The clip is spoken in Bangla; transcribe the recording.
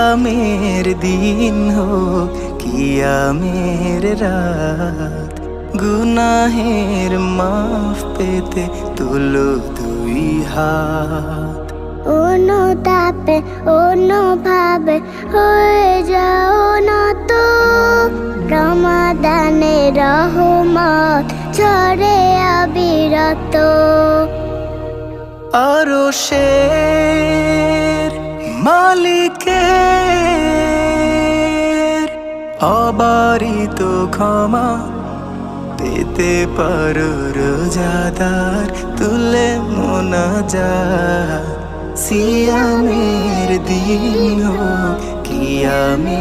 সিয়ামের দিন হোক কিয়ামের রাত, গুনাহের মাফ পেতে তুলো দুই হাত। অনুতাপে অনুভাবে হয়ে যাও না তো, রমাদানে রহমত ঝরে অবিরত। আরশের মালিকের অবারিত ক্ষমা পেতে পারো রোজাদার, তুলে মোনাজাত। সিয়ামের দিন হোক কিয়ামে